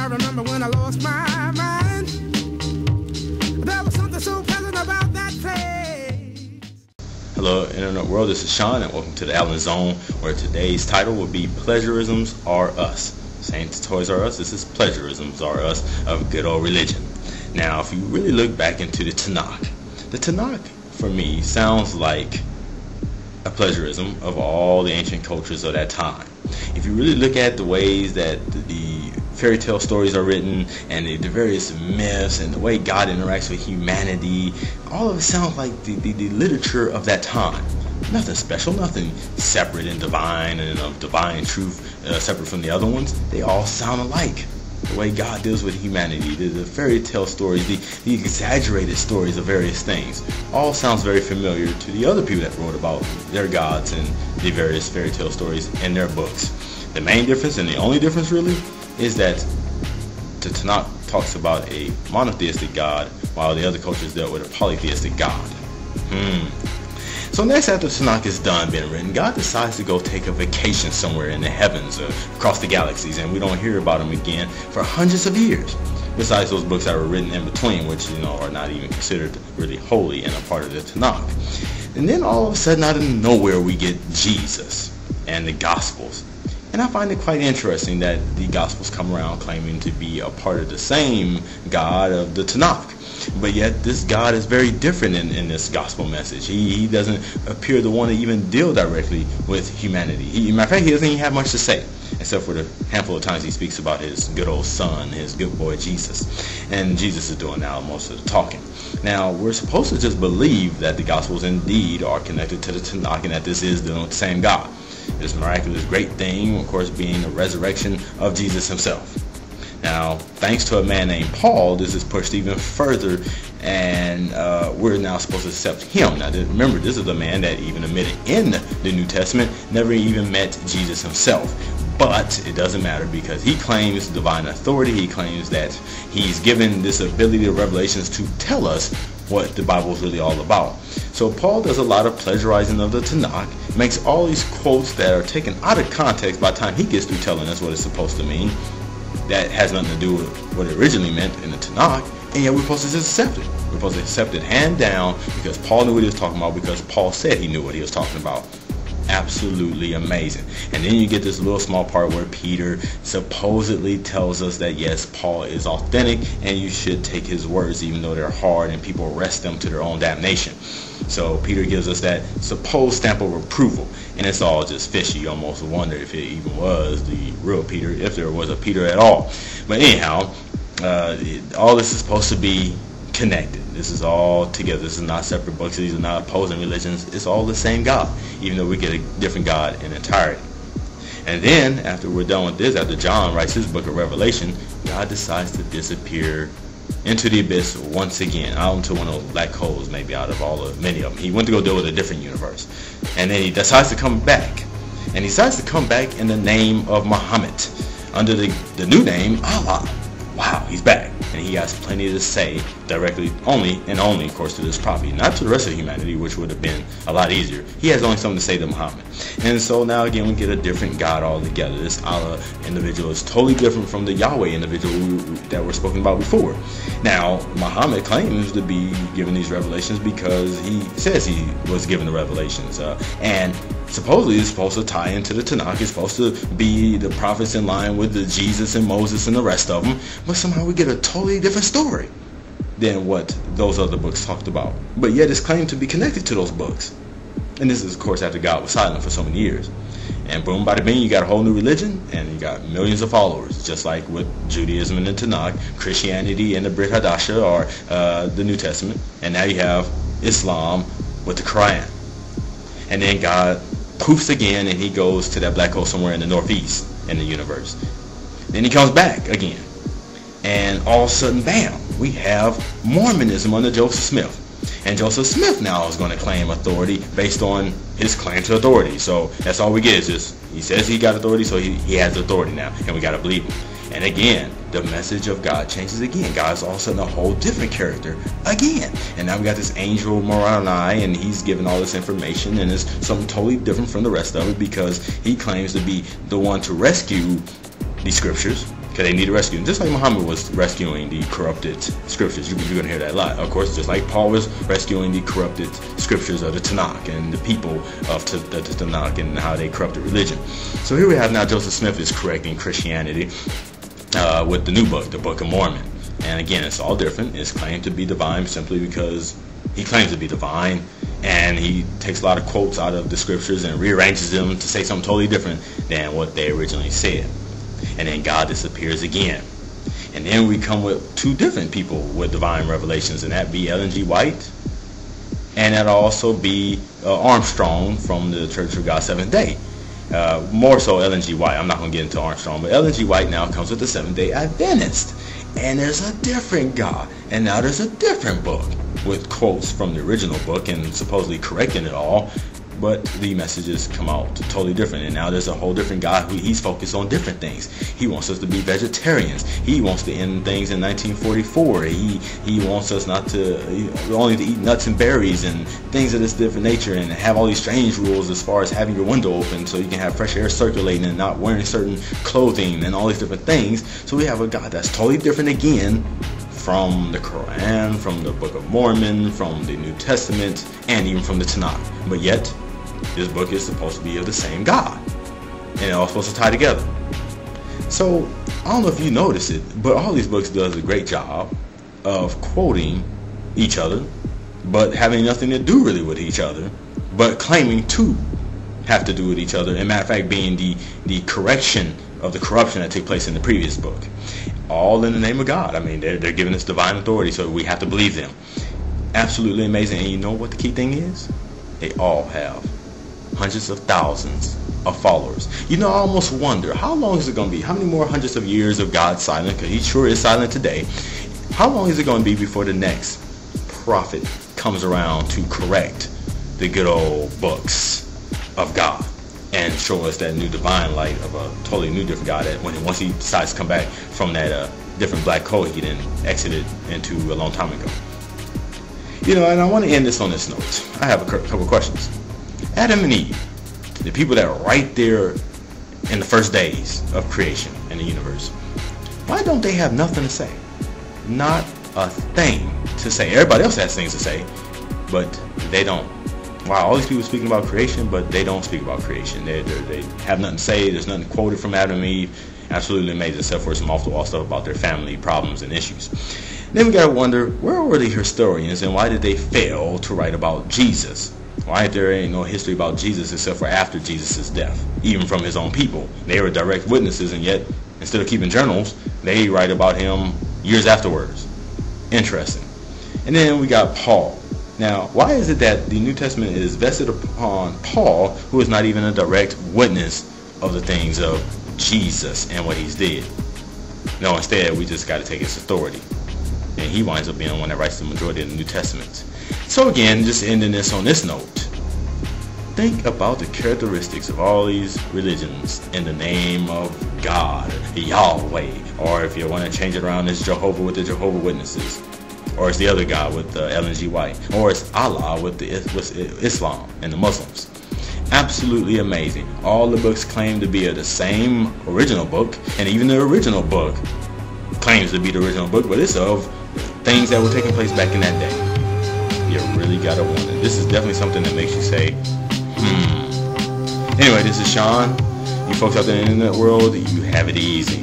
remember when I lost my mind. There was something so pleasant about that place. Hello, Internet world. This is Sean, and welcome to the Allen Zone, where today's title will be Plagiarisms R Us. Same to Toys R Us, this is Plagiarisms R Us of good old religion. Now, if you really look back into the Tanach, for me, sounds like a plagiarism of all the ancient cultures of that time. If you really look at the ways that the fairy tale stories are written and the various myths and the way God interacts with humanity, all of it sounds like the literature of that time. Nothing special, nothing separate and divine and of divine truth separate from the other ones. They all sound alike. The way God deals with humanity, the fairy tale stories, the exaggerated stories of various things, all sounds very familiar to the other people that wrote about their gods and the various fairy tale stories in their books. The main difference, and the only difference really, is that the Tanakh talks about a monotheistic God, while the other cultures dealt with a polytheistic God. So next, after Tanakh is done being written, God decides to go take a vacation somewhere in the heavens across the galaxies, and we don't hear about him again for hundreds of years. Besides those books that were written in between, which are not even considered really holy and a part of the Tanakh. And then all of a sudden, out of nowhere, we get Jesus and the Gospels. And I find it quite interesting that the Gospels come around claiming to be a part of the same God of the Tanakh. But yet this God is very different in this gospel message. He doesn't appear to want to even deal directly with humanity. Matter of fact, he doesn't even have much to say, except for the handful of times he speaks about his good old son, his good boy Jesus. And Jesus is doing now most of the talking. Now, we're supposed to just believe that the Gospels indeed are connected to the Tanakh and that this is the same God. This miraculous great thing, of course, being the resurrection of Jesus himself. Now, thanks to a man named Paul, this is pushed even further, and we're now supposed to accept him. Now, remember, this is the man that even admitted in the New Testament never even met Jesus himself. But it doesn't matter, because he claims divine authority. He claims that he's given this ability of revelations to tell us what the Bible is really all about. So Paul does a lot of plagiarizing of the Tanakh, makes all these quotes that are taken out of context by the time he gets through telling us what it's supposed to mean. That has nothing to do with what it originally meant in the Tanakh, and yet we're supposed to just accept it. We're supposed to accept it hand down because Paul knew what he was talking about, because Paul said he knew what he was talking about. Absolutely amazing. And then you get this little small part where Peter supposedly tells us that yes, Paul is authentic and you should take his words even though they're hard and people arrest them to their own damnation. So Peter gives us that supposed stamp of approval, and it's all just fishy. You almost wonder if it even was the real Peter, if there was a Peter at all. But anyhow, all this is supposed to be connected. This is all together. This is not separate books. These are not opposing religions. It's all the same God, even though we get a different God in entirety. And then, after we're done with this, after John writes his book of Revelation, God decides to disappear into the abyss once again, out into one of those black holes, maybe out of many of them. He went to go deal with a different universe. And then he decides to come back. And he decides to come back in the name of Muhammad, under the new name, Allah. Wow, he's back. And he has plenty to say directly, only, of course, to this prophet, not to the rest of humanity, which would have been a lot easier. He has only something to say to Muhammad. And so now again we get a different God altogether. This Allah individual is totally different from the Yahweh individual that were spoken about before. Now, Muhammad claims to be given these revelations because he says he was given the revelations. And supposedly it's supposed to tie into the Tanakh. It's supposed to be the prophets in line with the Jesus and Moses and the rest of them. But somehow we get a totally different story than what those other books talked about. But yet it's claimed to be connected to those books. And this is, of course, after God was silent for so many years. And boom, bada bing, you got a whole new religion, and you got millions of followers. Just like with Judaism and the Tanakh, Christianity and the Brit Hadasha are the New Testament. And now you have Islam with the Quran. And then God poofs again, and he goes to that black hole somewhere in the northeast in the universe. Then he comes back again. And all of a sudden, bam, we have Mormonism under Joseph Smith. And Joseph Smith now is going to claim authority based on his claim to authority. So that's all we get, is just he says he got authority, so he has authority now, and we got to believe him. And again, the message of God changes again. God's all of a sudden a whole different character again. And now we got this angel Moroni, and he's giving all this information, and it's something totally different from the rest of it because he claims to be the one to rescue these scriptures, because they needed rescuing. Just like Muhammad was rescuing the corrupted scriptures. You're going to hear that a lot. Of course, just like Paul was rescuing the corrupted scriptures of the Tanach and the people of the Tanach and how they corrupted religion. So here we have now Joseph Smith is correcting Christianity with the new book, the Book of Mormon. And again, it's all different. It's claimed to be divine simply because he claims to be divine, and he takes a lot of quotes out of the scriptures and rearranges them to say something totally different than what they originally said. And then God disappears again. And then we come with two different people with divine revelations, and that be Ellen G. White, and that'll also be Armstrong from the Church of God Seventh Day. More so Ellen G. White. I'm not going to get into Armstrong, but Ellen G. White now comes with the Seventh-day Adventist. And there's a different God. And now there's a different book with quotes from the original book and supposedly correcting it all. But the messages come out totally different. And now there's a whole different guy who he's focused on different things. He wants us to be vegetarians. He wants to end things in 1944. He wants us not to only to eat nuts and berries and things of this different nature, and have all these strange rules as far as having your window open so you can have fresh air circulating and not wearing certain clothing and all these different things. So we have a God that's totally different again from the Quran, from the Book of Mormon, from the New Testament, and even from the Tanakh. But yet, this book is supposed to be of the same God, and they're all supposed to tie together. So I don't know if you notice it, but all these books does a great job of quoting each other, but having nothing to do really with each other, but claiming to have to do with each other. And matter of fact, being the correction of the corruption that took place in the previous book, all in the name of God. I mean, they're giving us divine authority, so we have to believe them. Absolutely amazing. And you know what the key thing is? They all have hundreds of thousands of followers. You know, I almost wonder, how long is it going to be? How many more hundreds of years of God silent? Because he sure is silent today. How long is it going to be before the next prophet comes around to correct the good old books of God and show us that new divine light of a totally new different God that once he decides to come back from that different black hole he then exited into a long time ago? You know, and I want to end this on this note. I have a couple questions. Adam and Eve, the people that are right there in the first days of creation in the universe, why don't they have nothing to say? Not a thing to say. Everybody else has things to say, but they don't. Wow, all these people speaking about creation, but they don't speak about creation. They have nothing to say. There's nothing quoted from Adam and Eve. Absolutely amazing, except for some off-the-wall stuff about their family problems and issues. Then we gotta wonder, where were the historians and why did they fail to write about Jesus? Why there ain't no history about Jesus except for after Jesus' death, even from his own people? They were direct witnesses, and yet instead of keeping journals, they write about him years afterwards. Interesting. And then we got Paul. Now, why is it that the New Testament is vested upon Paul, who is not even a direct witness of the things of Jesus and what he's did? No, instead we just got to take his authority, and he winds up being the one that writes the majority of the New Testament. So again, just ending this on this note, think about the characteristics of all these religions in the name of God, Yahweh, or if you want to change it around, it's Jehovah with the Jehovah Witnesses, or it's the other God with Ellen G. White, or it's Allah with Islam and the Muslims. Absolutely amazing. All the books claim to be of the same original book, and even the original book claims to be the original book, but it's of things that were taking place back in that day. You really gotta wonder. This is definitely something that makes you say, Anyway, this is Sean. You folks out there in the internet world, you have it easy.